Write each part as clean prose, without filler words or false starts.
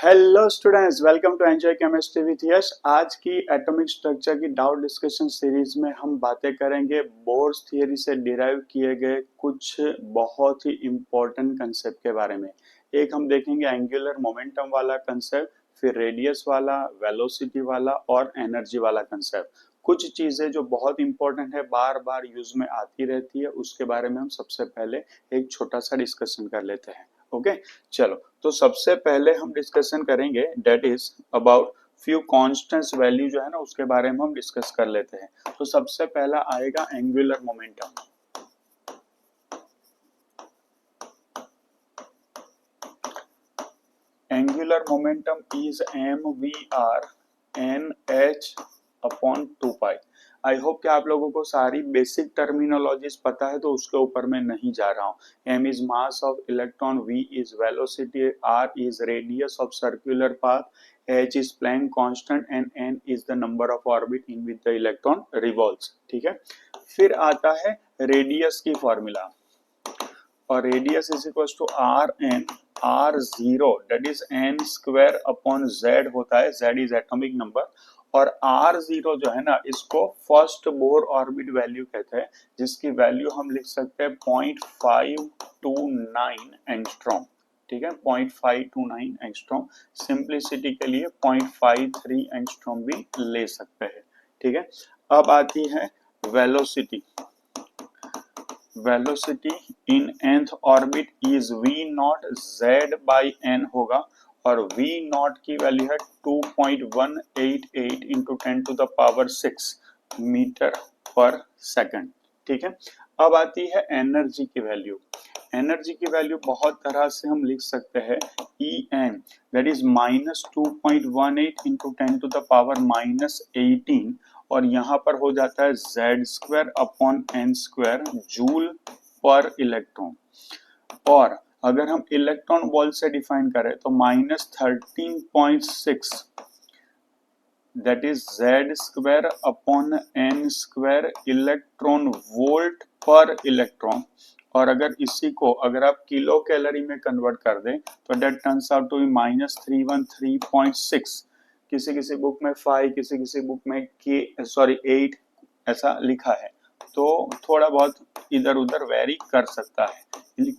Hello students, welcome to enjoy chemistry with Yash. आज की atomic structure की डाउट डिस्कशन सीरीज में हम बातें करेंगे बोर्स थियरी से डिराइव किए गए कुछ बहुत ही इम्पोर्टेंट कंसेप्ट के बारे में। एक हम देखेंगे एंगुलर मोमेंटम वाला कंसेप्ट, फिर रेडियस वाला, वेलोसिटी वाला और एनर्जी वाला कंसेप्ट। कुछ चीजें जो बहुत इंपॉर्टेंट है, बार बार यूज में आती रहती है, उसके बारे में हम सबसे पहले एक छोटा सा डिस्कशन कर लेते हैं। ओके, चलो तो सबसे पहले हम डिस्कशन करेंगे that is about few constants value जो है ना, उसके बारे में हम डिस्कस कर लेते हैं। तो सबसे पहला आएगा angular momentum. Angular momentum is mvr/nh/2 pi. I hope कि आप लोगों को सारी बेसिक टर्मिनोलॉजीज पता है, तो उसके ऊपर मैं नहीं जा रहा हूँ। m is mass of electron, v is velocity, r is radius of circular path, h is Planck constant and n is the number of orbit in which the electron revolves. ठीक है, फिर आता है रेडियस की formula, और radius is equal to R N R zero that is N square upon Z होता है, Z is atomic number. और आर जीरो जो है ना, इसको फर्स्ट बोर ऑर्बिट वैल्यू कहते हैं, जिसकी वैल्यू हम लिख सकते हैं 0.529 एंगस्ट्रॉम। ठीक है, 0.529 एंगस्ट्रॉम। सिंप्लिसिटी के लिए 0.53 एंगस्ट्रॉम भी ले सकते हैं। ठीक है, अब आती है velocity. Velocity in nth orbit is v not z by n होगा, और v नॉट की वैल्यू है 2.188 इंटू 10⁶ मीटर पर सेकंड। ठीक है, अब आती है एनर्जी की वैल्यू। एनर्जी की वैल्यू बहुत तरह से हम लिख सकते हैं, En दैट इज -2.18 इंटू 10⁻⁻18, और यहाँ पर हो जाता है Z square upon N square joule per electron. और अगर हम इलेक्ट्रॉन वोल्ट से डिफाइन करें तो -13.6 that is Z square upon N square electron volt per electron. और अगर इसी को अगर आप किलो कैलोरी में कन्वर्ट कर दें तो दैट टर्न्स आउट टू -313.6। किसी किसी बुक में 5, किसी किसी बुक में 8 ऐसा लिखा है, तो थोड़ा बहुत इधर उधर वेरी कर सकता है।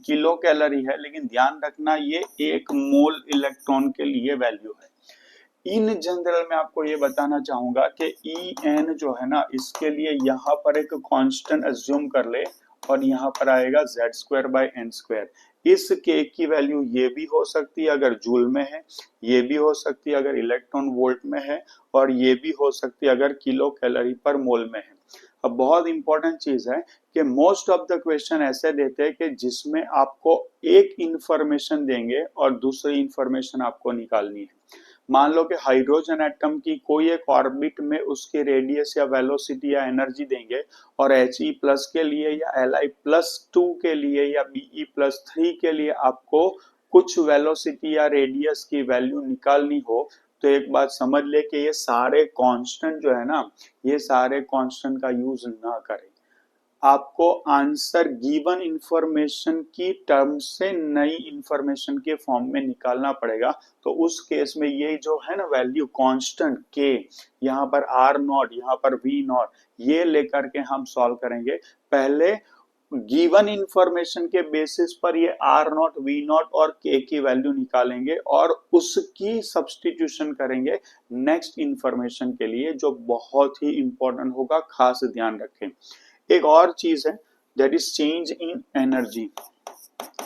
किलो कैलोरी है, लेकिन ध्यान रखना ये 1 मोल इलेक्ट्रॉन के लिए वैल्यू है। इन जनरल में आपको ये बताना चाहूंगा कि En जो है ना, इसके लिए यहाँ पर एक कांस्टेंट अज्यूम कर ले, और यहाँ पर आएगा Z square by N square. इस के की वैल्यू ये भी हो सकती है अगर जूल में है, ये भी हो सकती है अगर इलेक्ट्रॉन वोल्ट में है, और ये भी हो सकती है अगर किलो कैलोरी पर मोल में है। अब बहुत इंपॉर्टेंट चीज है कि मोस्ट ऑफ द क्वेश्चन ऐसे देते हैं कि जिसमें आपको एक इंफॉर्मेशन देंगे और दूसरी इंफॉर्मेशन आपको निकालनी है। मान लो कि हाइड्रोजन एटम की कोई एक ऑर्बिट में उसकी रेडियस या वेलोसिटी या एनर्जी देंगे, और He+ के लिए या Li+2 के लिए या Be+3 के लिए आपको कुछ वेलोसिटी या रेडियस की वैल्यू निकालनी हो, तो एक बात समझ ले कि ये सारे कांस्टेंट जो है ना, ये सारे कांस्टेंट का यूज ना करें। आपको आंसर गिवन इंफॉर्मेशन की टर्म से नई इंफॉर्मेशन के फॉर्म में निकालना पड़ेगा। तो उस केस में ये जो है ना वैल्यू कांस्टेंट के, यहाँ पर आर नॉट, यहाँ पर वी नॉट, ये लेकर के हम सॉल्व करेंगे। पहले गिवन इंफॉर्मेशन के बेसिस पर ये आर नॉट, वी नॉट और के की वैल्यू निकालेंगे, और उसकी सब्सटीट्यूशन करेंगे नेक्स्ट इंफॉर्मेशन के लिए, जो बहुत ही इंपॉर्टेंट होगा, खास ध्यान रखें। एक और चीज है, that is change in energy,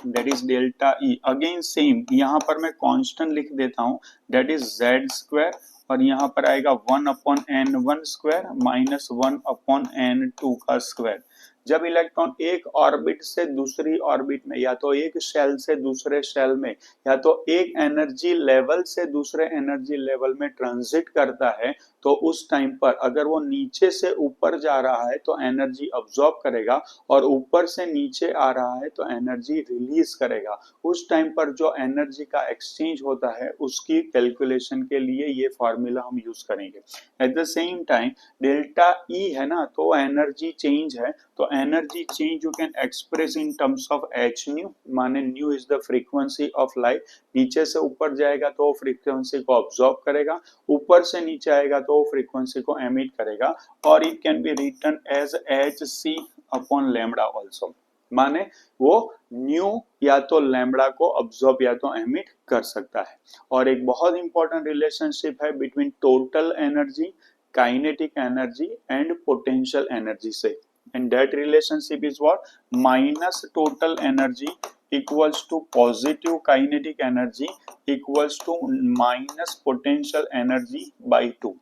that is delta E. Again same, यहाँ पर मैं कांस्टेंट लिख देता हूँ, दैट इज जेड स्क्वायर, और यहाँ पर आएगा 1/n1 स्क्वायर माइनस 1/n2 का स्क्वायर। जब इलेक्ट्रॉन एक ऑर्बिट से दूसरी ऑर्बिट में, या तो एक शेल से दूसरे शेल में, या तो एक एनर्जी लेवल से दूसरे एनर्जी लेवल में ट्रांजिट करता है, तो उस टाइम पर अगर वो नीचे से ऊपर जा रहा है तो एनर्जी अब्सॉर्ब करेगा, और ऊपर से नीचे आ रहा है तो एनर्जी रिलीज करेगा। उस टाइम पर जो एनर्जी का एक्सचेंज होता है, उसकी कैलकुलेशन के लिए ये फॉर्मूला हम यूज करेंगे। At the same time delta E है ना, तो एनर्जी चेंज है, तो energy change you can express in terms of H nu, माने nu is the frequency of light. नीचे से ऊपर जाएगा तो वो फ्रीक्वेंसी को ऑब्जॉर्व करेगा, ऊपर से नीचे आएगा तो वो फ्रीक्वेंसी को एमिट करेगा, और it can be written as H C upon lambda also, माने वो न्यू या तो लैम्बडा को ऑब्जॉर्ब या तो एमिट कर सकता है। और एक बहुत इंपॉर्टेंट रिलेशनशिप है between total energy, kinetic energy and potential energy से, and that relationship is what, minus total energy equals to positive kinetic energy equals to minus potential energy by 2।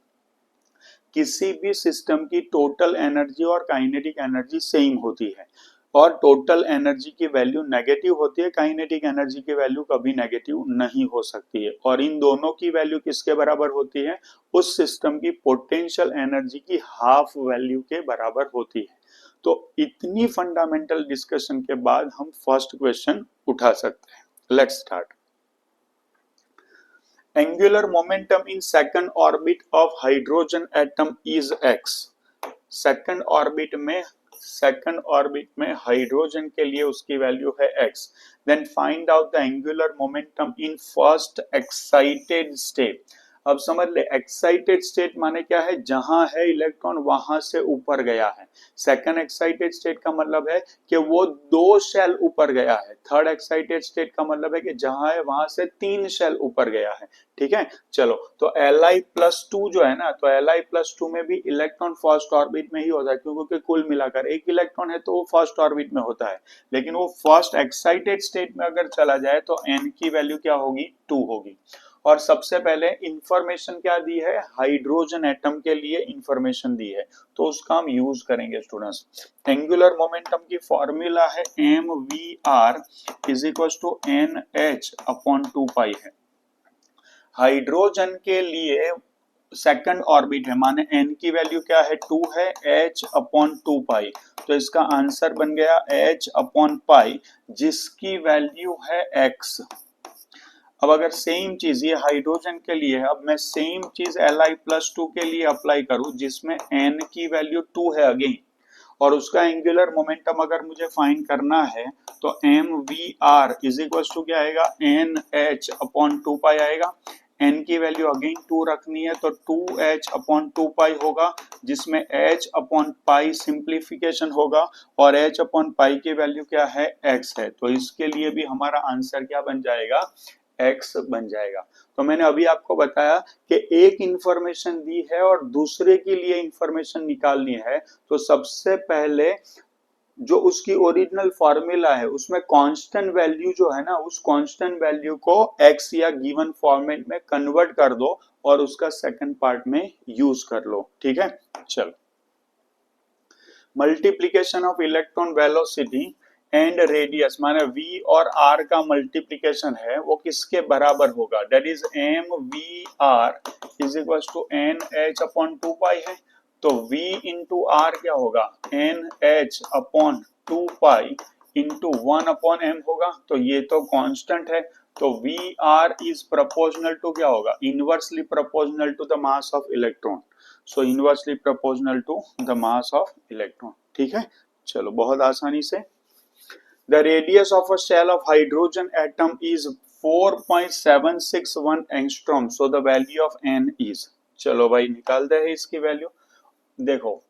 किसी भी सिस्टम की टोटल एनर्जी और kinetic energy same होती है, और total energy की value negative होती है, काइनेटिक एनर्जी की वैल्यू कभी नेगेटिव नहीं हो सकती है, और इन दोनों की वैल्यू किसके बराबर होती है, उस सिस्टम की पोटेंशियल एनर्जी की हाफ वैल्यू के बराबर होती है। तो इतनी फंडामेंटल डिस्कशन के बाद हम फर्स्ट क्वेश्चन उठा सकते हैं। Let's start. Angular momentum in second orbit of hydrogen atom is x। Second orbit में हाइड्रोजन के लिए उसकी वैल्यू है x। Then find out the angular momentum in first excited state. अब समझ ले, एक्साइटेड स्टेट माने क्या है, जहां है इलेक्ट्रॉन वहां से ऊपर गया है। सेकंड एक्साइटेड स्टेट का मतलब है कि वो 2 शेल ऊपर गया है। थर्ड एक्साइटेड स्टेट का मतलब है कि जहां है वहां से 3 शेल ऊपर गया है। ठीक है, चलो, तो Li+2 जो है ना, तो Li+2 में भी इलेक्ट्रॉन फर्स्ट ऑर्बिट में ही होता है, क्योंकि कुल मिलाकर एक इलेक्ट्रॉन है तो वो फर्स्ट ऑर्बिट में होता है। लेकिन वो फर्स्ट एक्साइटेड स्टेट में अगर चला जाए तो n की वैल्यू क्या होगी, 2 होगी। और सबसे पहले इंफॉर्मेशन क्या दी है, हाइड्रोजन एटम के लिए इंफॉर्मेशन दी है, तो उसका हम यूज करेंगे स्टूडेंट्स। एंगुलर मोमेंटम की फॉर्मूला है mvr is equal to nh upon 2 pi है। हाइड्रोजन के लिए सेकंड ऑर्बिट है, माने n की वैल्यू क्या है, 2 है, h अपॉन 2 पाई, तो इसका आंसर बन गया h अपॉन पाई, जिसकी वैल्यू है x। अब अगर सेम चीज ये हाइड्रोजन के लिए है, अब मैं सेम चीज Li+2 के लिए अप्लाई करूं, जिसमें n की वैल्यू 2 है अगेन, और उसका एंगुलर मोमेंटम अगर मुझे फाइंड करना है तो mvr इज इक्वल टू क्या आएगा, nh अपॉन 2 पाई आएगा। n की वैल्यू अगेन 2 रखनी है तो 2h अपॉन 2 पाई होगा, जिसमें h अपॉन पाई सिंप्लीफिकेशन होगा, और h अपॉन पाई की वैल्यू क्या है, x है। तो इसके लिए भी हमारा आंसर क्या बन जाएगा, x बन जाएगा। तो मैंने अभी आपको बताया कि एक इंफॉर्मेशन दी है और दूसरे के लिए इंफॉर्मेशन निकालनी है, तो सबसे पहले जो उसकी ओरिजिनल फॉर्मूला है उसमें कांस्टेंट वैल्यू जो है ना, उस कांस्टेंट वैल्यू को x या गिवन फॉर्मेट में कन्वर्ट कर दो और उसका सेकंड पार्ट में यूज कर लो। ठीक है, चलो। Multiplication of electron velocity and radius, माने v और r का मल्टीप्लीकेशन है, वो किसके बराबर होगा, that is mvr is equal to nh upon 2 pi है। तो v इंटू r क्या होगा, nh upon 2 pi into 1 upon m होगा, तो ये तो कांस्टेंट है, तो vr इज प्रोपोर्शनल टू क्या होगा, inversely proportional to the mass of electron, so inversely proportional to the mass of electron. ठीक है, चलो, बहुत आसानी से। The radius of a shell of hydrogen atom is 4.761 angstrom, so the value of n is, चलो भाई निकालते हैं इसकी वैल्यू। देखो,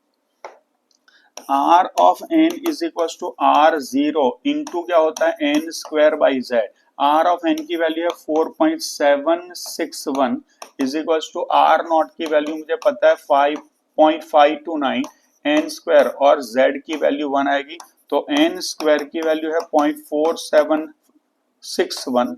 r of n is equals to r0 into क्या होता है, n square by z। r of n की वैल्यू है 4.761 is equal to r naught की वैल्यू मुझे पता है 5.529 n स्क्वायर, और z की वैल्यू 1 आएगी, तो n स्क्वायर की वैल्यू है 0.4761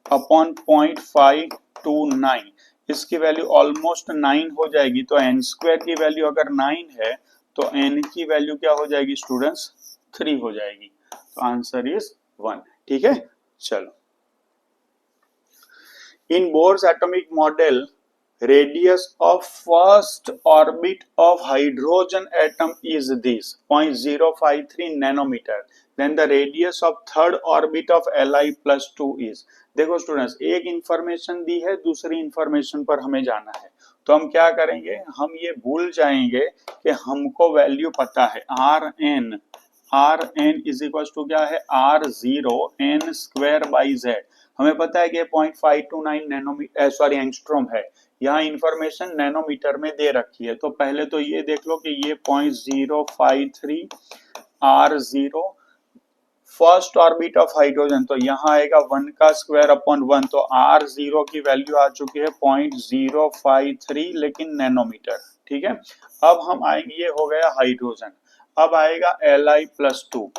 अपॉन 0.529, इसकी वैल्यू ऑलमोस्ट 9 हो जाएगी, तो n स्क्वायर की वैल्यू अगर 9 है तो n की वैल्यू क्या हो जाएगी स्टूडेंट्स, 3 हो जाएगी, तो आंसर इज 1। ठीक है, चलो। In Bohr's atomic model, radius of first orbit of hydrogen atom is this 0.053 nanometer, then the radius of third orbit of Li+2 is। देखो स्टूडेंट्स, एक इंफॉर्मेशन दी है, दूसरी इंफॉर्मेशन पर हमें जाना है, तो हम क्या करेंगे, हम ये भूल जाएंगे कि हमको वैल्यू पता है Rn R N is equal to क्या है, R zero N square by Z. हमें पता है कि 0.529 नैनोमीटर सॉरी एंगस्ट्रॉम है, यहाँ इंफॉर्मेशन नैनोमीटर में दे रखी है। तो पहले तो ये देख लो कि ये 0.053 R zero first orbit of hydrogen, तो यहाँ आएगा 1 का स्क्वायर अपॉन 1, तो आर जीरो की वैल्यू आ चुकी है 0.053 लेकिन नैनोमीटर। ठीक है, अब हम आएंगे, ये हो गया हाइड्रोजन। अब आएगा Li+2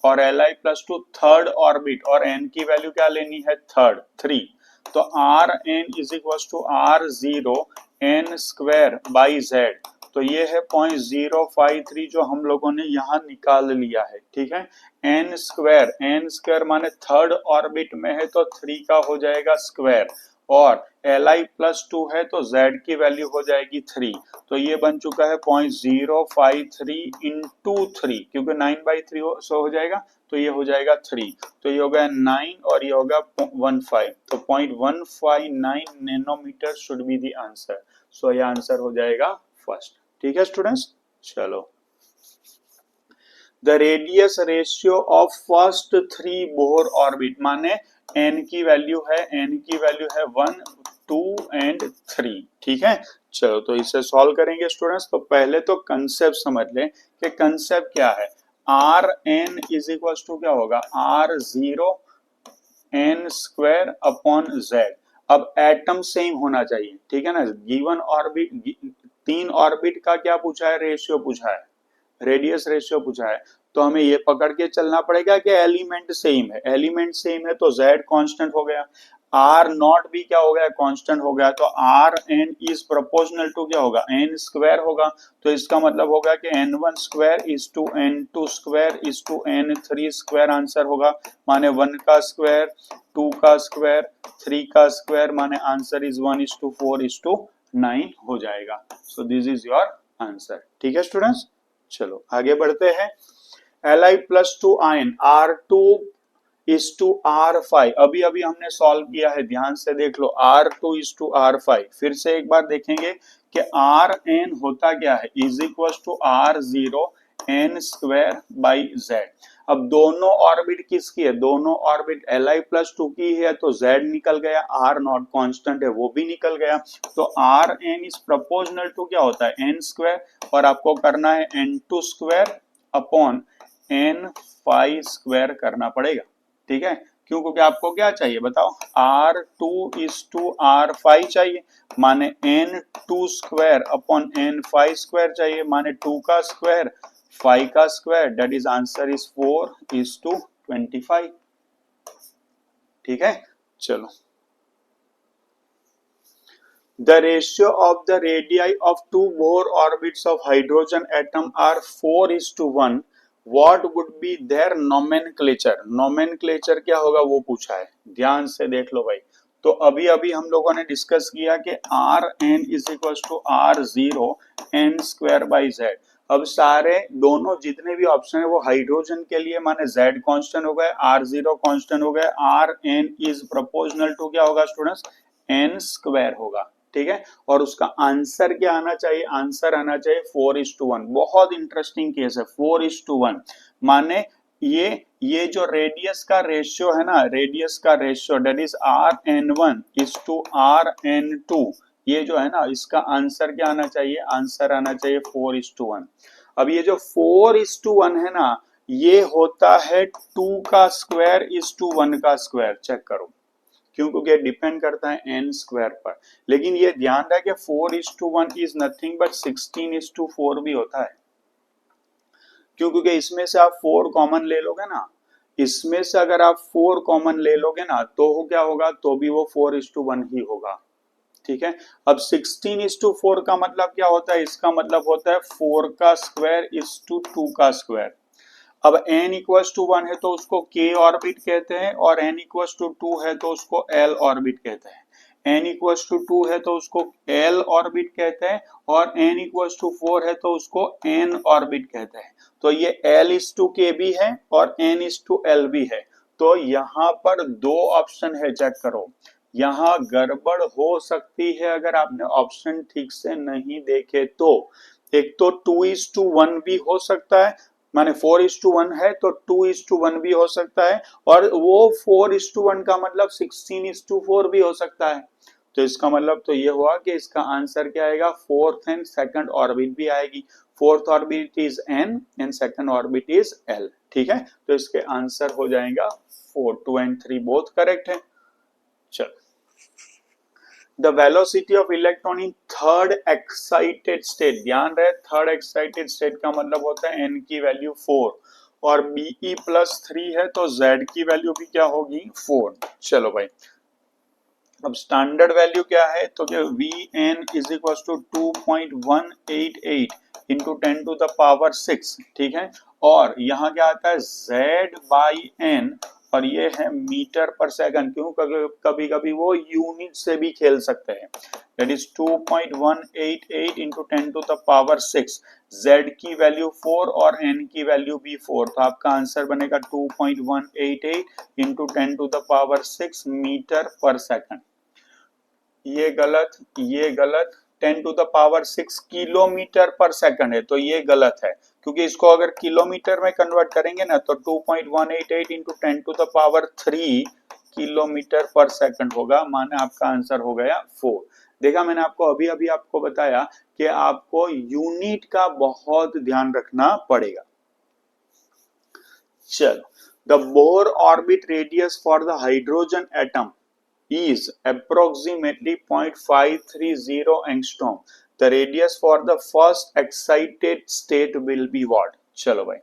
और Li+2 थर्ड ऑर्बिट, और n की वैल्यू क्या लेनी है, थर्ड 3। तो R N is equal to R zero N square by Z. तो ये है 0.053 जो हम लोगों ने यहाँ निकाल लिया है। ठीक है, एन स्क्वायर माने थर्ड ऑर्बिट में है तो 3 का हो जाएगा स्क्वायर, और Li+2 है तो z की वैल्यू हो जाएगी 3। तो ये बन चुका है 0.053 इंटू 3, क्योंकि 9/3 सो हो जाएगा, तो ये हो जाएगा 3। तो ये होगा 9 और ये होगा 15, तो 0.159 nanometer should be the answer. So ये आंसर हो जाएगा फर्स्ट। ठीक है स्टूडेंट्स, चलो। The radius ratio of first 3 Bohr orbit, माने n की वैल्यू है 1, 2 एंड 3। ठीक है, चलो तो इसे सॉल्व करेंगे स्टूडेंट्स। तो पहले तो कंसेप्ट समझ लें कि कंसेप्ट क्या है। R N is equal to क्या होगा, R zero N square upon Z. अब एटम सेम होना चाहिए, ठीक है ना। गिवन ऑर्बिट, 3 ऑर्बिट का क्या पूछा है, रेशियो पूछा है, रेडियस रेशियो पूछा है। तो हमें ये पकड़ के चलना पड़ेगा कि एलिमेंट सेम है, एलिमेंट सेम है तो z कांस्टेंट हो गया, r नॉट भी क्या हो गया, कांस्टेंट हो गया। तो r n is proportional to क्या होगा, n स्क्वायर होगा। तो इसका मतलब होगा कि n1 square is to n2 square is to n3 square answer होगा। माने 1 का स्क्वायर, 2 का स्क्वायर, 3 का स्क्वायर, माने आंसर इज 1:4:9 हो जाएगा। So this is your answer. ठीक है स्टूडेंट्स, चलो आगे बढ़ते हैं। Li+2 आयन R2:R5, अभी अभी हमने सॉल्व किया है, ध्यान से देख लो। R2:R5 फिर से एक बार देखेंगे कि Rn होता क्या है, is equal to R0 n square by Z. अब दोनों ऑर्बिट किसकी है, दोनों ऑर्बिट Li+2 की है, तो z निकल गया, r नॉट कांस्टेंट है वो भी निकल गया। तो Rn इज प्रोपोर्शनल टू क्या होता है, n स्क्वायर, और आपको करना है n2 square upon n5 square करना पड़ेगा। ठीक है, क्यों, क्योंकि आपको क्या चाहिए बताओ, R2:R5 चाहिए, माने n2 square upon n5 square चाहिए, माने 2 का स्क्वायर 5 का square, that is answer is 4:25। ठीक है, चलो। The ratio of the radii of 2 Bohr orbits of hydrogen atom are 4:1. What would be their nomenclature? Nomenclature क्या होगा वो पूछा है, ध्यान से देख लो भाई। तो अभी अभी हम लोगों ने डिस्कस किया कि R N is equal to R zero N square by Z. अब सारे दोनों जितने भी ऑप्शन है वो हाइड्रोजन के लिए, माने z कांस्टेंट हो गए, r0 कांस्टेंट हो गए, R N is proportional to क्या होगा स्टूडेंट्स, n स्क्वायर होगा। ठीक है, और उसका आंसर क्या आना चाहिए, आंसर आना चाहिए 4:1। बहुत इंटरेस्टिंग केस है 4:1, माने ये जो रेडियस का रेशियो है ना, रेडियस का ratio that is Rn1 is to Rn2, ये जो है ना, इसका आंसर क्या आना चाहिए, आंसर आना चाहिए 4:1। अब ये जो 4:1 है ना, ये होता है 2 का स्क्वायर इज टू 1 का स्क्वायर। चेक करो, क्योंकि डिपेंड करता है n स्क्वायर पर। लेकिन ये ध्यान रहे कि 4:1 इज नथिंग बट 16:4 भी होता है, क्योंकि इसमें से आप 4 कॉमन ले लोगे ना, इसमें से अगर आप 4 कॉमन ले लोगे ना तो क्या होगा, तो भी वो 4:1 ही होगा। ठीक है, अब 16:4 का मतलब क्या होता है, इसका मतलब होता है 4 का स्क्वायर इज टू 2 का स्क्वायर। अब n इक्वल्स टू 1 है तो उसको k ऑर्बिट कहते हैं, और n इक्वल्स टू 2 है तो उसको l ऑर्बिट कहते हैं। n इक्वल्स टू 2 है तो उसको l ऑर्बिट कहते हैं, और n इक्वल्स टू 4 है तो उसको n ऑर्बिट कहते हैं। तो ये l:k भी है और n:l भी है। तो यहाँ पर 2 ऑप्शन है, चेक करो। यहाँ गड़बड़ हो सकती है अगर आपने ऑप्शन ठीक से नहीं देखे तो। एक तो 2:1 भी हो सकता है, माने 4:1 है तो 2:1 भी हो सकता है, और वो 4:1 का मतलब 16:4 भी हो सकता है। तो इसका मतलब तो ये हुआ कि इसका आंसर क्या आएगा, फोर्थ एंड सेकंड ऑर्बिट भी आएगी। Fourth orbit is an and second orbit is L. ठीक है, तो इसके आंसर हो जाएगा 4, 2 एंड 3 बोथ करेक्ट है। चलो, the velocity of electron in third excited state, ध्यान रहे थर्ड एक्साइटेड स्टेट का मतलब होता है n की वैल्यू 4 और Be+3 है तो z की वैल्यू भी क्या होगी 4। चलो भाई, अब स्टैंडर्ड वैल्यू क्या है, तो क्या Vn is equal to 2.188 into 10⁻6, ठीक है, और यहाँ क्या आता है Z/n, और ये है मीटर पर सेकंड। क्यों, कभी कभी वो यूनिट से भी खेल सकते हैं। दैट इज 2.188 इंटू 10⁻6, z की वैल्यू 4 और n की वैल्यू भी 4, तो आपका आंसर बनेगा 2.188 इंटू 10⁻6 मीटर पर सेकंड। ये गलत, ये गलत, 10⁻6 किलोमीटर पर सेकंड है, तो ये गलत है, क्योंकि इसको अगर किलोमीटर में कन्वर्ट करेंगे ना तो 2.188 इंटू 10⁻3 किलोमीटर पर सेकंड होगा, माने आपका आंसर हो गया 4। देखा, मैंने आपको अभी अभी आपको बताया कि आपको यूनिट का बहुत ध्यान रखना पड़ेगा। चलो, the Bohr orbit radius for the hydrogen atom is approximately 0.530 angstrom. The radius for the first excited state will be what? चलो भाई,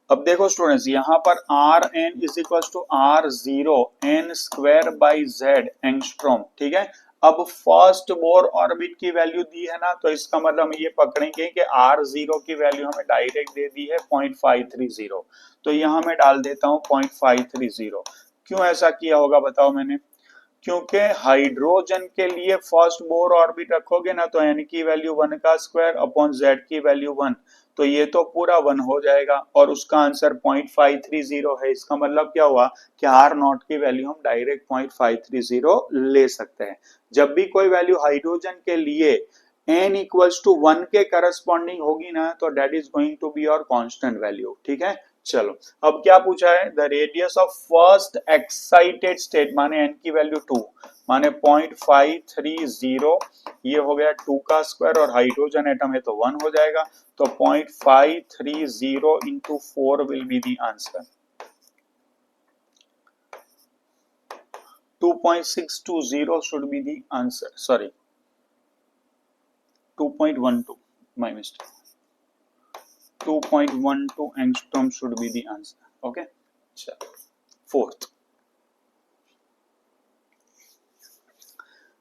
अब देखो स्टूडेंट्स, यहाँ पर Rn is equal to R0 n square by Z angstrom, ठीक है। अब first Bohr orbit की वैल्यू दी है ना, तो इसका मतलब हम ये पकड़ेंगे कि R0 की वैल्यू हमें डायरेक्ट दे दी है 0.530, तो यहाँ मैं डाल देता हूँ 0.530। क्यों ऐसा किया होगा बताओ मैंने, क्योंकि हाइड्रोजन के लिए फर्स्ट बोर ऑर्बिट रखोगे ना तो n की वैल्यू 1 का स्क्वायर अपॉन z की वैल्यू 1, तो ये तो पूरा 1 हो जाएगा, और उसका आंसर 0.530 है। इसका मतलब क्या हुआ कि R नॉट की वैल्यू हम डायरेक्ट 0.530 ले सकते हैं। जब भी कोई वैल्यू हाइड्रोजन के लिए n इक्वल्स टू 1 के करस्पॉन्डिंग होगी ना, तो that is going to be your constant value, ठीक है। चलो, अब क्या पूछा है, the radius of first excited state, माने n की वैल्यू 2, माने 0.530, ये हो गया 2 का स्क्वायर, और हाइड्रोजन एटम है तो 1 हो जाएगा, तो 0.530 into 4 will be the answer. 2.620 should be the answer, sorry 2.12, my mistake, 2.12 angstrom should be the answer, okay। चलो, fourth,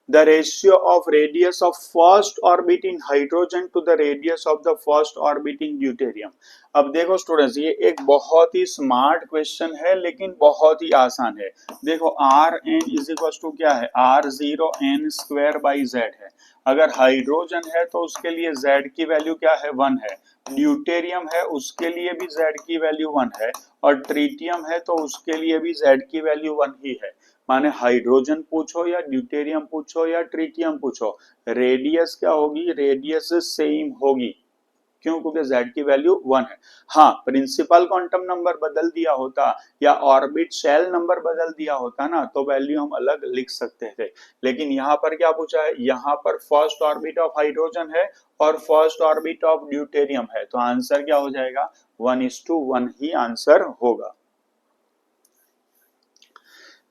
the ratio of radius of first orbit in hydrogen to the radius of the first orbit in deuterium। अब देखो students, ये एक बहुत ही smart question है लेकिन बहुत ही आसान है। देखो Rn इज इक्वल टू क्या है, R0 n square by Z है। अगर हाइड्रोजन है तो उसके लिए Z की वैल्यू क्या है, 1 है। ड्यूटेरियम है उसके लिए भी Z की वैल्यू 1 है, और ट्रीटियम है तो उसके लिए भी Z की वैल्यू 1 ही है। माने हाइड्रोजन पूछो या ड्यूटेरियम पूछो या ट्रीटियम पूछो, रेडियस क्या होगी, रेडियस सेम होगी। क्यों, क्योंकि Z की वैल्यू 1 है। हाँ, प्रिंसिपल क्वांटम नंबर बदल दिया होता या ऑर्बिट शेल नंबर बदल दिया होता ना, तो वैल्यू हम अलग लिख सकते थे, लेकिन यहाँ पर क्या पूछा है, यहाँ पर फर्स्ट ऑर्बिट ऑफ हाइड्रोजन है और फर्स्ट ऑर्बिट ऑफ ड्यूटेरियम है, तो आंसर क्या हो जाएगा, 1:1 ही आंसर होगा।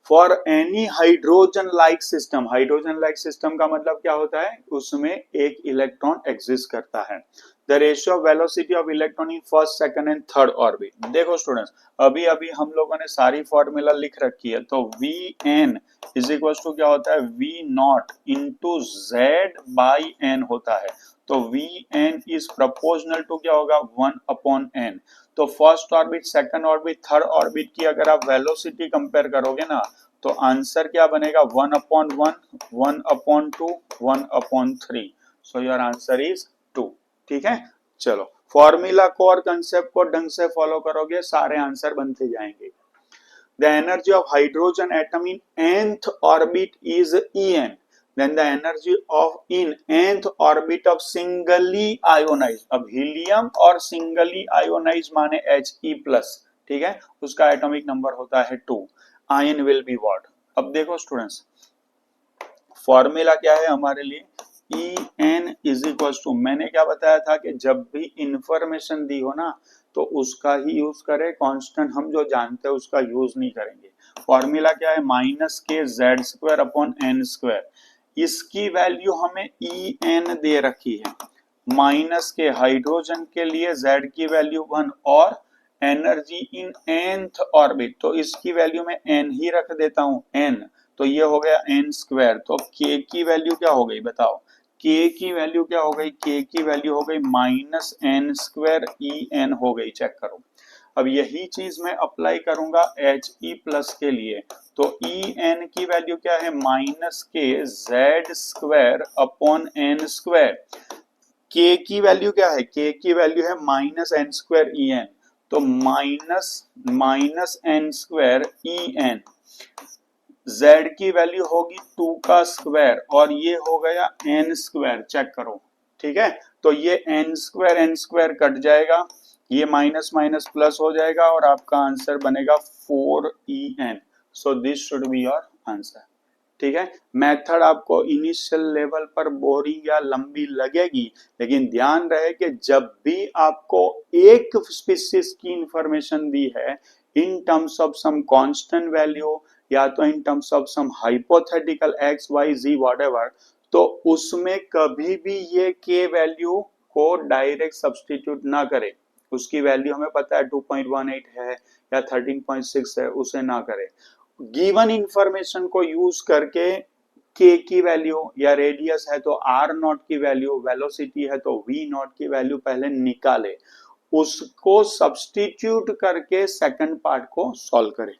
For any hydrogen like system, hydrogen like system का मतलब क्या होता है, उसमें एक इलेक्ट्रॉन एग्जिस्ट करता है। The ratio of velocity of electron in first, second and third orbit. देखो स्टूडेंट्स, अभी अभी हम लोगों ने सारी फॉर्मूला लिख रखी है, तो Vn इज इक्वल टू क्या होता है, V not into Z by n होता है, तो Vn इज प्रोपोर्शनल टू क्या होगा, 1/n। तो first orbit, second orbit, third orbit की अगर आप वेलोसिटी कंपेयर करोगे ना, तो आंसर क्या बनेगा, 1/1, 1/2, 1/3। सो योर आंसर इज 2, ठीक है। चलो, फॉर्मूला को और कंसेप्ट को ढंग से फॉलो करोगे, सारे आंसर बनते जाएंगे। The energy of hydrogen atom in nth orbit is En। Then the energy of in nth orbit of singly ionize, अब हीलियम और सिंगली आयोनाइज माने He प्लस, ठीक है, उसका एटॉमिक नंबर होता है 2, आयन विल बी व्हाट। अब देखो स्टूडेंट्स, फॉर्मूला क्या है हमारे लिए, En इज इक्वल टू, मैंने क्या बताया था कि जब भी इंफॉर्मेशन दी हो ना तो उसका ही यूज करें, कांस्टेंट हम जो जानते हैं उसका यूज नहीं करेंगे। फॉर्मूला क्या है, minus K Z square upon N square, इसकी वैल्यू हमें En दे रखी है, माइनस के हाइड्रोजन के लिए z की वैल्यू 1 और एनर्जी इन nth ऑर्बिट, तो इसकी वैल्यू में n ही रख देता हूं, n, तो ये हो गया n स्क्वायर। तो k की वैल्यू क्या हो गई बताओ, k की वैल्यू क्या हो गई, k की वैल्यू हो गई माइनस एन स्क्वायर En हो गई, चेक करो। अब यही चीज मैं अप्लाई करूंगा He प्लस के लिए, तो En की वैल्यू क्या है, minus K Z square upon N square, k की वैल्यू क्या है, k की वैल्यू है माइनस एन स्क्वायर En, तो minus N square En, z की वैल्यू होगी 2 का स्क्वायर और ये हो गया n स्क्वायर, चेक करो, ठीक है। तो ये n स्क्वायर कट जाएगा, ये माइनस माइनस प्लस हो जाएगा और आपका आंसर बनेगा 4En, so this should be your answer, ठीक है। मेथड आपको इनिशियल लेवल पर बोरिंग या लंबी लगेगी, लेकिन ध्यान रहे कि जब भी आपको एक स्पीशीज की इंफॉर्मेशन दी है in terms of some constant value या तो in terms of some hypothetical X Y Z whatever, तो उसमें कभी भी ये के वैल्यू को डायरेक्ट सब्स्टिट्यूट ना करें, उसकी वैल्यू हमें पता है 2.18 है या 13.6 है, उसे ना करें। गिवन इंफॉर्मेशन को यूज करके के की वैल्यू या रेडियस है तो आर नॉट की वैल्यू, वेलोसिटी है तो वी नॉट की वैल्यू पहले निकाले, उसको सब्स्टिट्यूट करके सेकंड पार्ट को सॉल्व करें।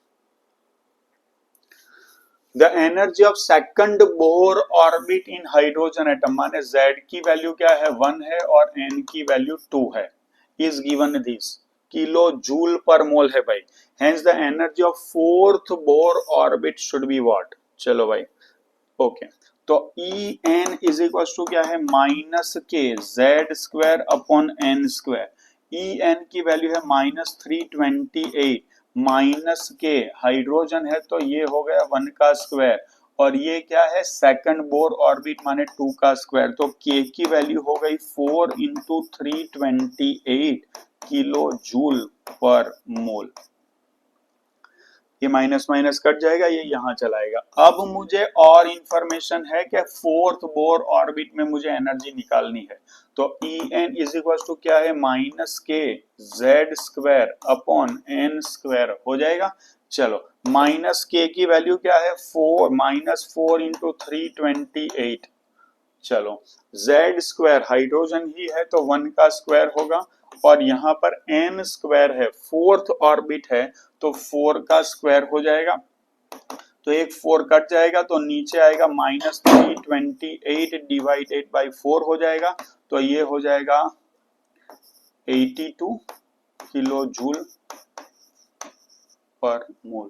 The energy of second Bohr orbit in hydrogen atom, माने Z की वैल्यू क्या है 1 है और N की वैल्यू 2 है, is given this kilo joule per mole है भाई, hence the energy of fourth Bohr orbit should be what. चलो भाई ओके, तो En इज इक्वल टू क्या है, minus K Z square upon N square, En की value है minus 328, minus K hydrogen है तो ये हो गया 1 का स्क्वायर और ये क्या है सेकंड बोर ऑर्बिट माने 2 का स्क्वायर, तो k की वैल्यू हो गई 4 इंटू 328 किलो जूल पर मोल। ये माइनस माइनस कट जाएगा, ये यहां चलाएगा। अब मुझे और इंफॉर्मेशन है कि फोर्थ बोर ऑर्बिट में मुझे एनर्जी निकालनी है, तो En इज इक्वल टू क्या है, minus K Z square upon N square हो जाएगा। चलो माइनस के की वैल्यू क्या है 4, माइनस 4 इंटू 328, चलो जेड स्क्वायर हाइड्रोजन ही है तो 1 का स्क्वायर होगा और यहाँ पर n स्क्वायर है, फोर्थ ऑर्बिट है तो 4 का स्क्वायर हो जाएगा, तो एक 4 कट जाएगा तो नीचे आएगा माइनस 328 डिवाइडेड बाई 4 हो जाएगा, तो ये हो जाएगा 82 किलो जूल पर मोल,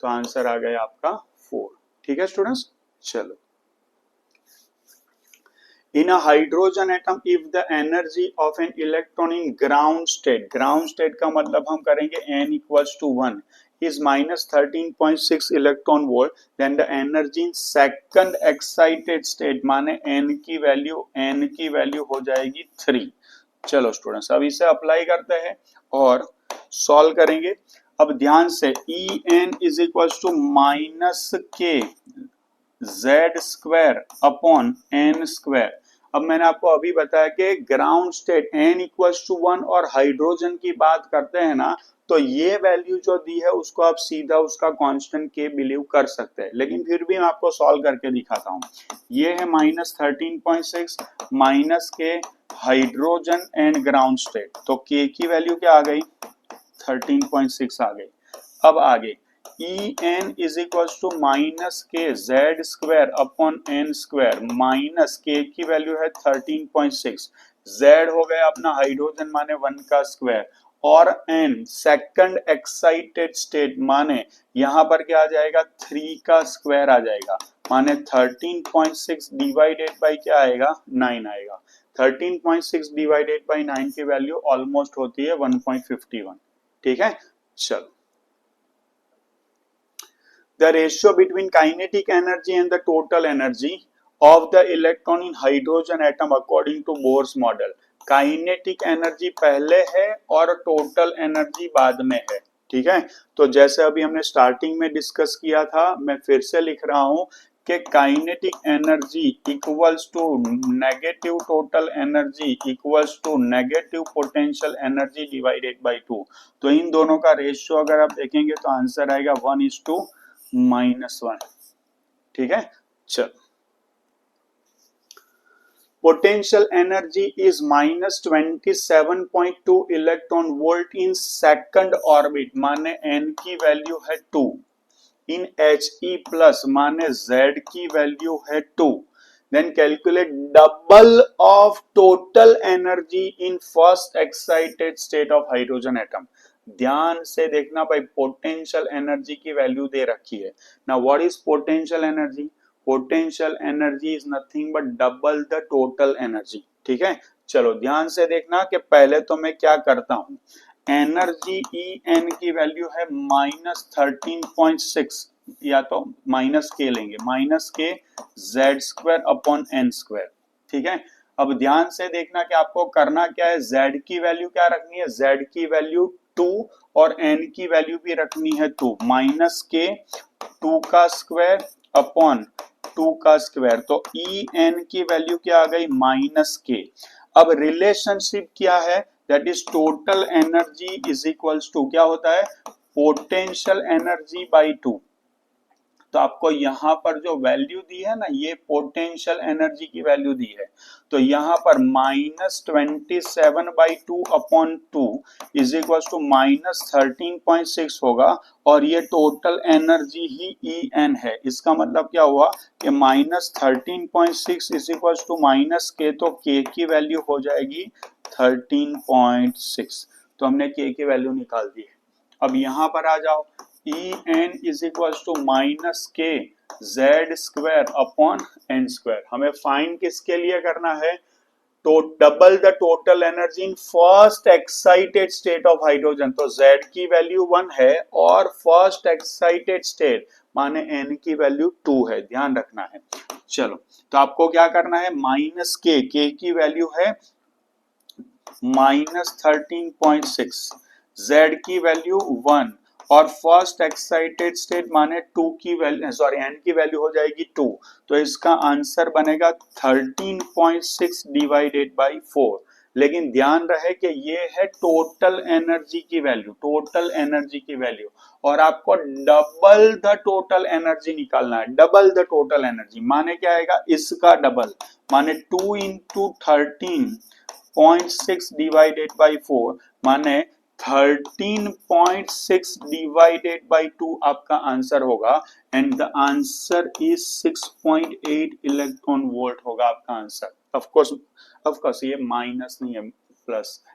तो आंसर आ गया आपका 4, ठीक है स्टूडेंट्स। चलो, in a hydrogen atom if the energy of an electron in ground state का मतलब हम करेंगे n equals to 1 is minus 13.6 electron volt, then the energy in second excited state माने n की वैल्यू हो जाएगी 3। चलो स्टूडेंट्स अब इसे अप्लाई करते हैं और सॉल्व करेंगे। अब ध्यान से En is equal to minus K Z square upon N square. अब मैंने आपको अभी बताया कि ground state n equals to 1 और हाइड्रोजन की बात करते हैं ना, तो ये वैल्यू जो दी है उसको आप सीधा उसका कांस्टेंट के बिलीव कर सकते हैं, लेकिन फिर भी मैं आपको सॉल्व करके दिखाता हूँ। ये है minus 13.6 minus K hydrogen and ground state, तो k की वैल्यू क्या आ गई 13.6 आ गई। अब आगे En is equal to minus K Z square upon N square, minus K की वैल्यू है 13.6, जेड हो गया अपना हाइड्रोजन माने 1 का स्क्वायर और एन सेकंड एक्साइटेड स्टेट माने यहां पर क्या आ जाएगा 3 का स्क्वायर आ जाएगा, माने 13.6 डिवाइडेड बाई क्या आएगा 9 आएगा। 13.6 डिवाइडेड बाई 9 की वैल्यू ऑलमोस्ट होती है 1.51। ठीक है, चलो। The ratio between kinetic energy and the total energy of the electron in hydrogen atom according to Bohr's model। Kinetic energy पहले है और टोटल एनर्जी बाद में है। ठीक है, तो जैसे अभी हमने स्टार्टिंग में डिस्कस किया था, मैं फिर से लिख रहा हूं कि kinetic energy equals to negative total energy equals to negative potential energy divided by 2। तो इन दोनों का रेशियो अगर आप देखेंगे तो आंसर आएगा 1:-1। ठीक है, चल। Potential energy is -27.2 electron volt in second orbit, माने n की वैल्यू है 2, इन He प्लस माने Z की वैल्यू है 2। Then calculate double of total energy in first excited state of hydrogen atom. ध्यान से देखना भाई, पोटेंशियल एनर्जी की वैल्यू दे रखी है ना। What is potential energy? Potential energy is nothing but double the total energy. ठीक है, चलो ध्यान से देखना कि पहले तो मैं क्या करता हूं, एनर्जी En की वैल्यू है -13.6, या तो माइनस के लेंगे, -k Z²/n²। ठीक है, अब ध्यान से देखना कि आपको करना क्या है, Z की वैल्यू क्या रखनी है, Z की वैल्यू 2 और n की वैल्यू भी रखनी है 2, -k 2 का स्क्वायर अपॉन 2 का स्क्वायर। तो En की वैल्यू क्या आ गई, -k। अब रिलेशनशिप क्या है, that is total energy is equals to क्या होता है, पोटेंशियल एनर्जी बाई 2। तो आपको यहां पर जो वैल्यू दी है ना, ये पोटेंशियल एनर्जी की वैल्यू दी है। तो यहां पर -27/2 अपॉन 2 इज इक्वल टू -13.6 होगा, और ये टोटल एनर्जी ही En है। इसका मतलब क्या हुआ कि -13.6 इज इक्वल टू -k, तो k की वैल्यू हो जाएगी 13.6। तो हमने k की वैल्यू निकाल दी है। अब यहां पर आ जाओ, En is equal to -k Z²/n²। हमें फाइंड किसके लिए करना है, तो double the total energy in first excited state of hydrogen. तो Z की वैल्यू 1 है और फर्स्ट एक्साइटेड स्टेट माने N की वैल्यू 2 है, ध्यान रखना है। चलो, तो आपको क्या करना है, -k, k की वैल्यू है -13.6, Z की वैल्यू 1 और फर्स्ट एक्साइटेड स्टेट माने 2 की वैल्यू, सॉरी n की वैल्यू हो जाएगी 2। तो इसका आंसर बनेगा 13.6 डिवाइडेड बाई 4। लेकिन ध्यान रहे कि ये है टोटल एनर्जी की वैल्यू, टोटल एनर्जी की वैल्यू, और आपको डबल द टोटल एनर्जी निकालना है। डबल द टोटल एनर्जी माने क्या आएगा, इसका डबल, माने 2 × 13.6 डिवाइडेड बाई 4 माने 13.6 डिवाइडेड बाई 2 आपका आंसर होगा, and the answer is 6.8 electron volt होगा आपका आंसर। ऑफ कोर्स ये माइनस नहीं है, प्लस है,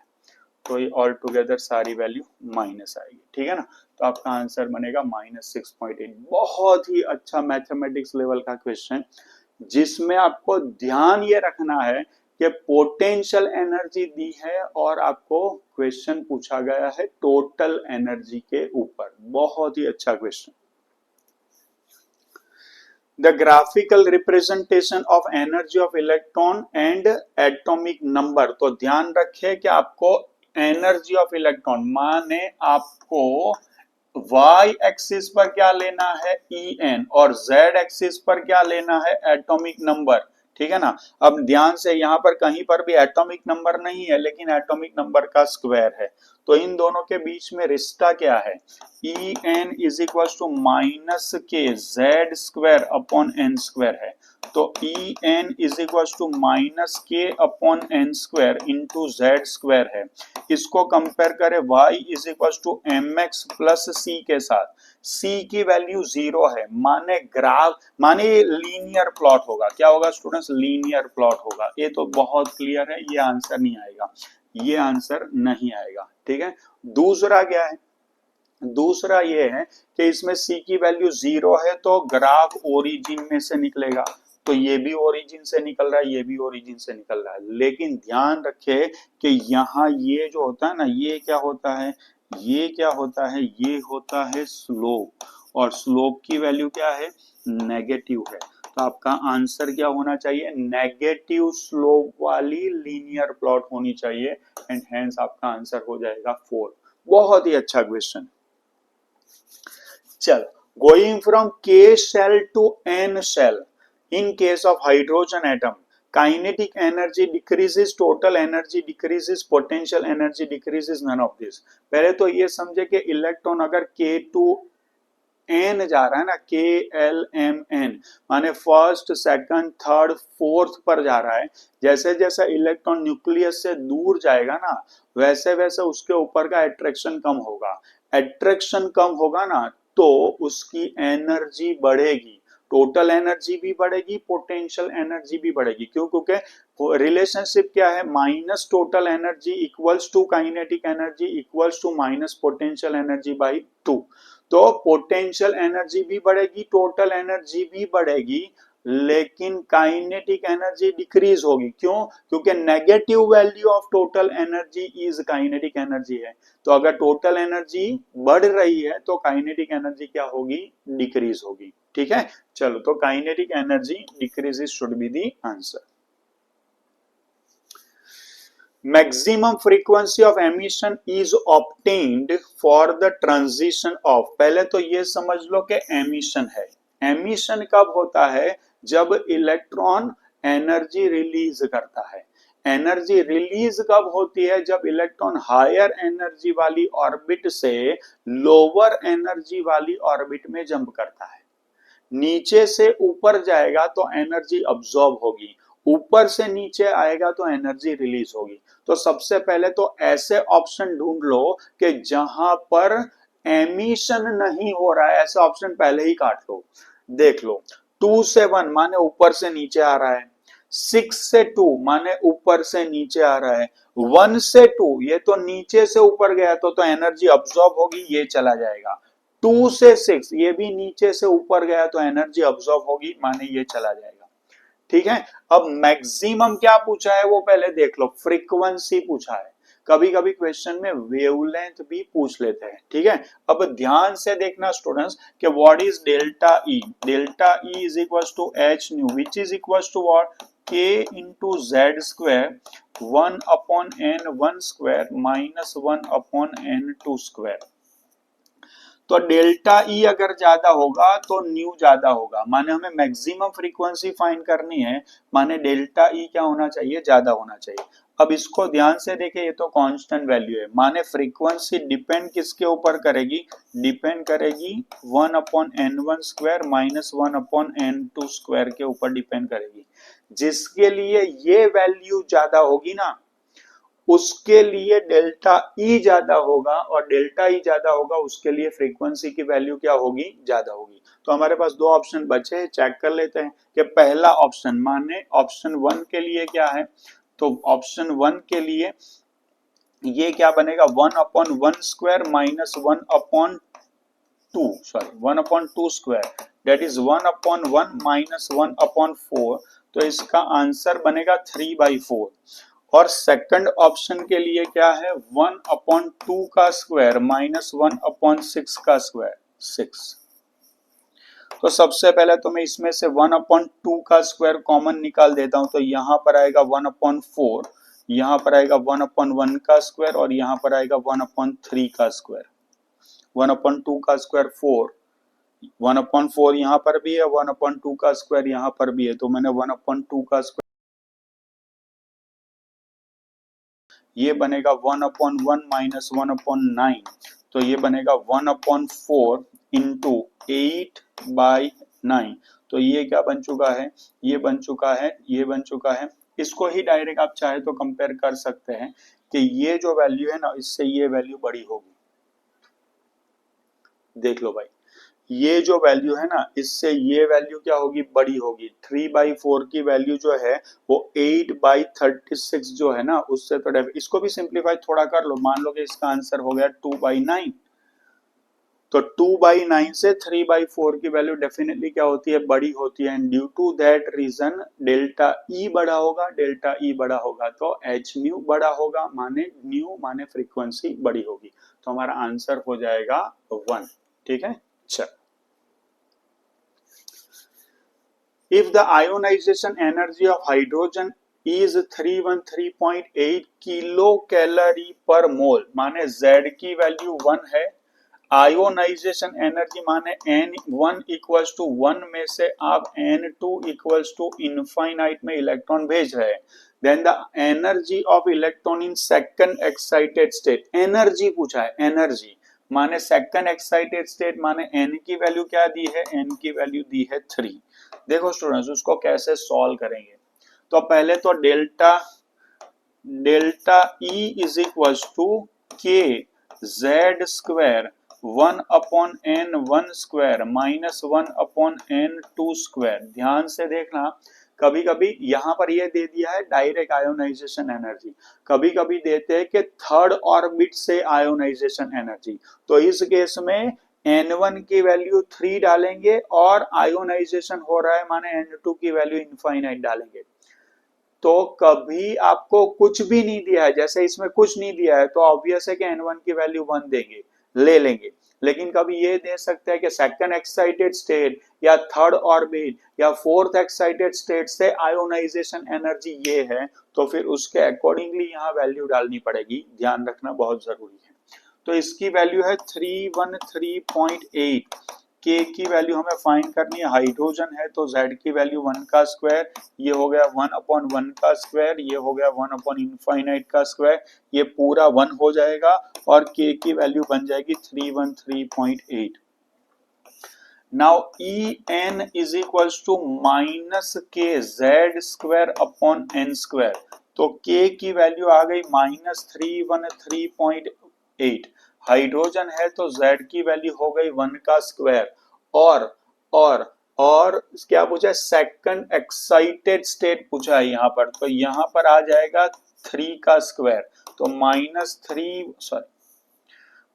तो ये ऑल टुगेदर सारी वैल्यू माइनस आएगी। ठीक है ना, तो आपका आंसर बनेगा -6.8। बहुत ही अच्छा मैथमेटिक्स लेवल का क्वेश्चन, जिसमें आपको ध्यान ये रखना है कि पोटेंशियल एनर्जी दी है और आपको क्वेश्चन पूछा गया है टोटल एनर्जी के ऊपर। बहुत ही अच्छा question. The graphical representation of energy of electron and atomic number. तो ध्यान रखें कि आपको एनर्जी ऑफ इलेक्ट्रॉन माने आपको y एक्सिस पर क्या लेना है, En, और z एक्सिस पर क्या लेना है, एटॉमिक नंबर। ठीक है ना, अब ध्यान से, यहां पर कहीं पर भी एटॉमिक नंबर नहीं है, लेकिन एटॉमिक नंबर का स्क्वायर है। तो इन दोनों के बीच में रिश्ता क्या है, En is equal to -k Z²/n² है। तो En is equal to -k/n² into Z² है। इसको कंपेयर करें y is equal to mx plus c के साथ। c की वैल्यू 0 है, माने लीनियर प्लॉट होगा। क्या होगा स्टूडेंट्स, लीनियर प्लॉट होगा। ये तो बहुत क्लियर है, ये आंसर नहीं आएगा, ये आंसर नहीं आएगा। ठीक है, दूसरा क्या है, दूसरा ये है कि इसमें c की वैल्यू 0 है तो ग्राफ ओरिजिन में से निकलेगा, तो ये भी ओरिजिन से निकल रहा है, ये भी ओरिजिन से निकल रहा है। लेकिन ध्यान रखे कि यहाँ ये जो होता है ना, ये क्या होता है, ये क्या होता है, ये होता है स्लोप, और स्लोप की वैल्यू क्या है, नेगेटिव है। तो आपका आंसर क्या होना चाहिए, नेगेटिव स्लोप वाली लीनियर प्लॉट होनी चाहिए, एंड हेंस आपका आंसर हो जाएगा 4। बहुत ही अच्छा क्वेश्चन। चलो, going from K shell to N shell, in case of hydrogen atom kinetic energy decreases, total energy decreases, potential energy decreases, none of this. पहले तो ये समझे कि इलेक्ट्रॉन अगर के टू एन जा रहा है ना, के एल एम एन, माने फर्स्ट सेकंड थर्ड फोर्थ पर जा रहा है, जैसे जैसे इलेक्ट्रॉन न्यूक्लियस से दूर जाएगा ना, वैसे वैसे उसके ऊपर का अट्रैक्शन कम होगा। अट्रैक्शन कम होगा ना तो उसकी एनर्जी बढ़ेगी, टोटल एनर्जी भी बढ़ेगी, पोटेंशियल एनर्जी भी बढ़ेगी। क्यों? क्योंकि रिलेशनशिप क्या है, minus total energy equals to kinetic energy equals to minus potential energy by 2। तो पोटेंशियल एनर्जी भी बढ़ेगी, टोटल एनर्जी भी बढ़ेगी, लेकिन काइनेटिक एनर्जी डिक्रीज होगी। क्यों? क्योंकि negative value of total energy is kinetic energy है। तो अगर टोटल एनर्जी बढ़ रही है तो काइनेटिक एनर्जी क्या होगी, डिक्रीज होगी। ठीक है, चलो, तो kinetic energy decreases should be the answer. Maximum frequency of emission is obtained for the transition of, पहले तो ये समझ लो कि एमिशन है। एमिशन कब होता है, जब इलेक्ट्रॉन एनर्जी रिलीज करता है। एनर्जी रिलीज कब होती है, जब इलेक्ट्रॉन हायर एनर्जी वाली ऑर्बिट से लोअर एनर्जी वाली ऑर्बिट में जंप करता है। नीचे से ऊपर जाएगा तो एनर्जी अब्सॉर्ब होगी, ऊपर से नीचे आएगा तो एनर्जी रिलीज होगी। तो सबसे पहले तो ऐसे ऑप्शन ढूंढ लो कि जहां पर एमिशन नहीं हो रहा है, ऐसे ऑप्शन पहले ही काट लो। देख लो, 2 से 1 माने ऊपर से नीचे आ रहा है, 6 से 2 माने ऊपर से नीचे आ रहा है, 1 से 2 ये तो नीचे से ऊपर गया तो एनर्जी अब्सॉर्ब होगी, ये चला जाएगा। 2 से 6 ये भी नीचे से ऊपर गया तो एनर्जी अब्सॉर्ब होगी, माने ये चला जाएगा। ठीक है, अब मैक्सिमम क्या पूछा है वो पहले देख लो, फ्रीक्वेंसी पूछा है। कभी कभी क्वेश्चन में वेवलेंथ भी पूछ लेते हैं। ठीक है, अब ध्यान से देखना स्टूडेंट्स कि what is delta E. Delta E is equal to H nu which is equal to what, K into Z square 1 upon N 1 square minus 1 upon N 2 square. तो डेल्टा ई अगर ज्यादा होगा तो न्यू ज्यादा होगा, माने हमें मैक्सिमम फ्रीक्वेंसी फाइंड करनी है, माने डेल्टा ई क्या होना चाहिए, ज्यादा होना चाहिए। अब इसको ध्यान से देखें, ये तो कांस्टेंट वैल्यू है, माने फ्रीक्वेंसी डिपेंड किसके ऊपर करेगी, डिपेंड करेगी 1 upon N 1 square minus 1 upon N 2 square के ऊपर डिपेंड करेगी। जिसके लिए ये वैल्यू ज्यादा होगी ना, उसके लिए डेल्टा ई ज्यादा होगा, और डेल्टा ई ज्यादा होगा उसके लिए फ्रीक्वेंसी की वैल्यू क्या होगी, ज्यादा होगी। तो हमारे पास दो ऑप्शन बचे हैं, चेक कर लेते हैं कि पहला ऑप्शन माने ऑप्शन 1 के लिए क्या है। तो ऑप्शन 1 के लिए ये क्या बनेगा, 1 upon 1 square minus 1 upon 2, sorry 1 upon 2 square, that is 1 upon 1 minus 1 upon 4। तो इसका आंसर बनेगा 3/4। और सेकंड ऑप्शन के लिए क्या है, 1 अपॉन 2 का स्क्वायर माइनस 1 अपॉन 6 का स्क्वायर, 6। तो सबसे पहले तो मैं इसमें से 1 अपॉन 2 का स्क्वायर कॉमन निकाल देता हूं, तो यहां पर आएगा 1 अपॉन 4, यहां पर आएगा 1 अपॉन 1 का स्क्वायर, और यहां पर आएगा 1 अपॉन 3 का स्क्वायर। 1 अपॉन 2 का स्क्वायर 4, 1 अपॉन 4 यहां पर भी है, 1 अपॉन 2 का स्क्वायर यहां पर भी है, तो मैंने 1 अपॉन 2 का स्क्वायर, ये बनेगा 1 अपॉन 1 माइनस 1 अपॉन 9, तो ये बनेगा 1 अपॉन 4 इंटू 8/9। तो ये क्या बन चुका है, ये बन चुका है, ये बन चुका है। इसको ही डायरेक्ट आप चाहे तो कंपेयर कर सकते हैं कि ये जो वैल्यू है ना, इससे ये वैल्यू बड़ी होगी। देख लो भाई, ये जो वैल्यू है ना, इससे ये वैल्यू क्या होगी, बड़ी होगी। 3/4 की वैल्यू जो है वो 8/36 जो है ना, उससे तो इसको भी सिंप्लीफाई थोड़ा कर लो, मान लो कि इसका आंसर हो गया 2/9। तो 2/9 से 3/4 की वैल्यू डेफिनेटली क्या होती है, बड़ी होती है। And due to that reason delta E बड़ा होगा, डेल्टा ई बड़ा होगा तो एच न्यू बड़ा होगा, माने न्यू माने फ्रीक्वेंसी बड़ी होगी। तो हमारा आंसर हो जाएगा 1। ठीक है, चल। If the ionization energy of hydrogen is 313.8 kilocalorie पर मोल, माने Z की वैल्यू 1 है, आयोनाइजेशन एनर्जी माने N1 इक्वल्स टू 1 में से आप N2 इक्वल्स टू इनफाइनाइट में इलेक्ट्रॉन भेज रहे हैं। Then the energy of electron in second excited state, energy पूछा है, एनर्जी माने सेकंड एक्साइटेड स्टेट माने N की वैल्यू क्या दी है, N की वैल्यू दी है 3। देखो स्टूडेंट्स, उसको कैसे सॉल्व करेंगे। तो पहले तो delta E is equal to K Z square 1/n1 square minus 1/n2 square. ध्यान से देखना, कभी कभी यहां पर ये दे दिया है डायरेक्ट आयोनाइजेशन एनर्जी, कभी कभी देते हैं कि थर्ड ऑर्बिट से आयोनाइजेशन एनर्जी। तो इस केस में N1 की वैल्यू 3 डालेंगे और आयोनाइजेशन हो रहा है माने N2 की वैल्यू इनफाइनाइट डालेंगे। तो कभी आपको कुछ भी नहीं दिया है, जैसे इसमें कुछ नहीं दिया है तो ऑब्वियस है कि N1 की वैल्यू 1 देंगे, ले लेंगे। लेकिन कभी ये दे सकते हैं कि सेकंड एक्साइटेड स्टेट या थर्ड ऑर्बिट या फोर्थ एक्साइटेड स्टेट से आयोनाइजेशन एनर्जी ये है, तो फिर उसके अकॉर्डिंगली यहाँ वैल्यू डालनी पड़ेगी। ध्यान रखना बहुत जरूरी है। तो इसकी वैल्यू है 313.8। के की वैल्यू हमें फाइंड करनी है, हाइड्रोजन है तो Z की वैल्यू 1 का स्क्वायर, ये हो गया 1/1 का स्क्वायर, ये हो गया 1/इनफाइनाइट का स्क्वायर, ये पूरा 1 हो जाएगा और के की वैल्यू बन जाएगी 313.8। Now En is equals to minus K Z square upon N square. तो के की वैल्यू आ गई माइनस 313.8। हाइड्रोजन है तो Z की वैल्यू हो गई 1 का स्क्वायर और क्या पूछा है, सेकंड एक्साइटेड स्टेट पूछा है यहाँ पर, तो यहाँ पर आ जाएगा 3 का स्क्वायर, तो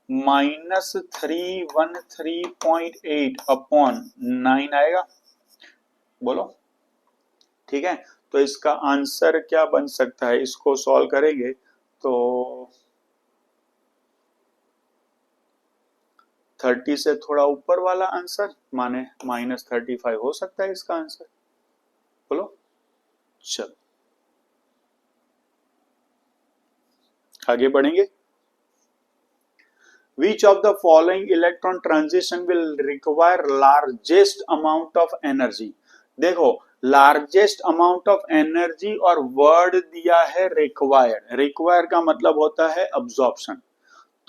-313.8 अपॉन 9 आएगा। बोलो, ठीक है। तो इसका आंसर क्या बन सकता है, इसको सॉल्व करेंगे तो 30 से थोड़ा ऊपर वाला आंसर माने -35 हो सकता है इसका आंसर। बोलो, चल आगे बढ़ेंगे। Which of the following electron transition will require largest amount of energy? देखो, लार्जेस्ट अमाउंट ऑफ एनर्जी और वर्ड दिया है रिक्वायर्ड। रिक्वायर का मतलब होता है अब्जॉर्प्शन।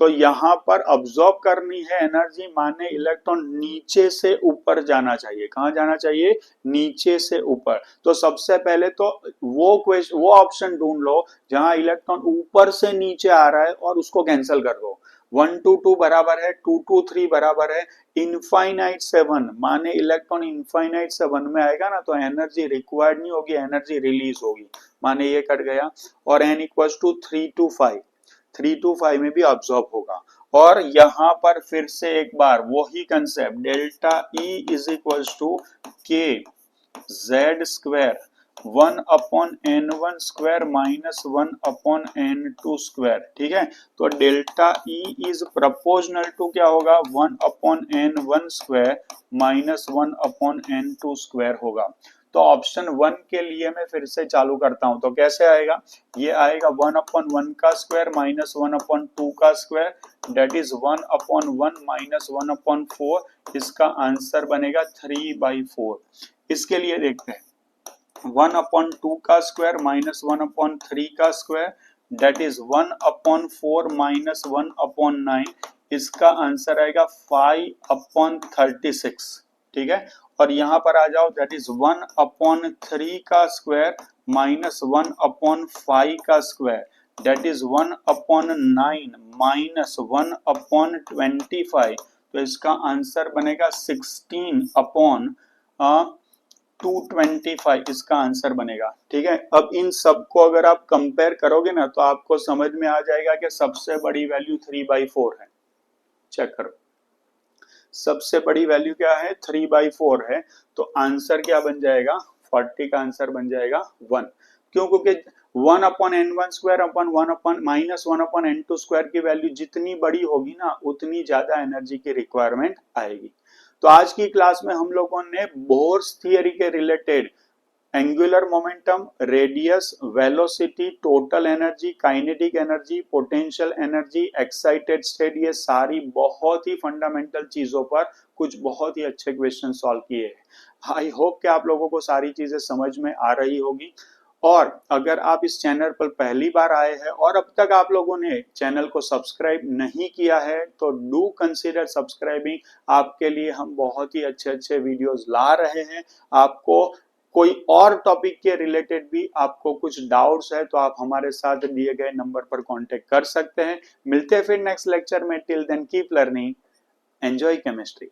तो यहां पर अब्सॉर्ब करनी है एनर्जी माने इलेक्ट्रॉन नीचे से ऊपर जाना चाहिए। कहां जाना चाहिए, नीचे से ऊपर। तो सबसे पहले तो वो ऑप्शन ढूंढ लो जहां इलेक्ट्रॉन ऊपर से नीचे आ रहा है और उसको कैंसिल कर दो। 1 to 2 बराबर है, 2 to 3 बराबर है इनफाइनाइट से 1, माने इलेक्ट्रॉन इनफाइनाइट से 1 में आएगा ना, तो एनर्जी रिक्वायर्ड नहीं होगी, एनर्जी रिलीज होगी, माने ये कट गया। और n equals to 3 to 5, 3 to 5 में भी ऑब्जॉर्ब होगा। और यहां पर फिर से एक बार वही concept, delta E is equals to K Z square 1/n1 square minus 1/n2 square. ठीक है, तो delta E is proportional to क्या होगा, 1/n1 square minus 1/n2 square होगा। तो ऑप्शन 1 के लिए मैं फिर से चालू करता हूं, तो कैसे आएगा, ये आएगा 1/1 का स्क्वायर माइनस 1/2 का स्क्वायर, डेट इज 1/1 माइनस 1/4। इसका आंसर बनेगा 3/4। इसके लिए देखते हैं 1/2 का स्क्वायर माइनस 1/3 का स्क्वायर, डेट इज 1/4 माइनस 1/9। इसका आंसर आएगा 5/36। ठीक है, और यहां पर आ जाओ, दैट इज 1/3 का स्क्वायर माइनस 1/5 का स्क्वायर, डेट इज 1/9 माइनस 1/25। तो इसका आंसर बनेगा 16/225 इसका आंसर बनेगा। ठीक है, अब इन सबको अगर आप कंपेयर करोगे ना तो आपको समझ में आ जाएगा कि सबसे बड़ी वैल्यू 3/4 है। चेक करो, सबसे बड़ी वैल्यू क्या है, 3/4 है, तो आंसर क्या बन जाएगा, 40 का आंसर बन जाएगा 1। क्यों, क्योंकि 1/n1² अपन 1/-1/n2² की वैल्यू जितनी बड़ी होगी ना उतनी ज्यादा एनर्जी की रिक्वायरमेंट आएगी। तो आज की क्लास में हम लोगों ने बोर्स थियरी के related angular momentum, radius, velocity, total energy, kinetic energy, potential energy, excited state, ये सारी बहुत ही फंडामेंटल चीजों पर कुछ बहुत ही अच्छे क्वेश्चन सॉल्व किए हैं। आई होप कि आप लोगों को सारी चीजें समझ में आ रही होगी। और अगर आप इस चैनल पर पहली बार आए हैं और अब तक आप लोगों ने चैनल को सब्सक्राइब नहीं किया है तो डू कंसीडर सब्सक्राइबिंग। आपके लिए हम बहुत ही अच्छे अच्छे वीडियोस ला रहे हैं। आपको कोई और टॉपिक के रिलेटेड भी आपको कुछ डाउट्स है तो आप हमारे साथ दिए गए नंबर पर कांटेक्ट कर सकते हैं। मिलते हैं फिर नेक्स्ट लेक्चर में। Till then keep learning, enjoy chemistry.